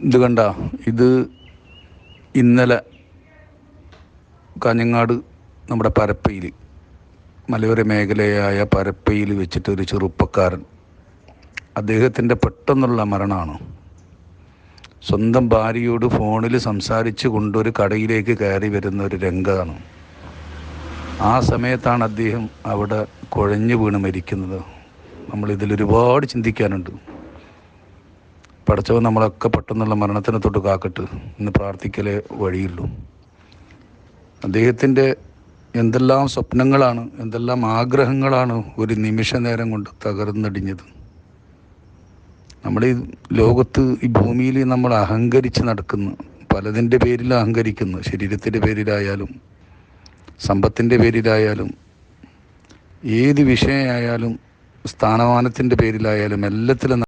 ഇത് കണ്ട, ഇത് ഇന്നലെ കാഞ്ഞങ്ങാട് നമ്മുടെ പരപ്പയിൽ, മലയോര മേഖലയായ പരപ്പയിൽ വെച്ചിട്ട് ഒരു ചെറുപ്പക്കാരൻ, അദ്ദേഹത്തിൻ്റെ പെട്ടെന്നുള്ള മരണമാണ്. സ്വന്തം ഭാര്യയോട് ഫോണിൽ സംസാരിച്ച് കൊണ്ടൊരു കടയിലേക്ക് കയറി വരുന്ന ഒരു രംഗമാണ്. ആ സമയത്താണ് അദ്ദേഹം അവിടെ കുഴഞ്ഞു വീണ് മരിക്കുന്നത്. നമ്മളിതിലൊരുപാട് ചിന്തിക്കാനുണ്ട്. പടച്ചവൻ നമ്മളൊക്കെ പെട്ടെന്നുള്ള മരണത്തിനെ തൊട്ട് കാക്കട്ട് എന്ന് പ്രാർത്ഥിക്കലേ വഴിയുള്ളൂ. അദ്ദേഹത്തിൻ്റെ എന്തെല്ലാം സ്വപ്നങ്ങളാണ്, എന്തെല്ലാം ആഗ്രഹങ്ങളാണ് ഒരു നിമിഷ നേരം കൊണ്ട് തകർന്നടിഞ്ഞത്. നമ്മൾ ഈ ലോകത്ത്, ഈ ഭൂമിയിൽ നമ്മൾ അഹങ്കരിച്ച് നടക്കുന്നു, പലതിൻ്റെ പേരിൽ അഹങ്കരിക്കുന്നു. ശരീരത്തിൻ്റെ പേരിലായാലും സമ്പത്തിൻ്റെ പേരിലായാലും ഏത് വിഷയമായാലും സ്ഥാനമാനത്തിൻ്റെ പേരിലായാലും എല്ലാത്തിലും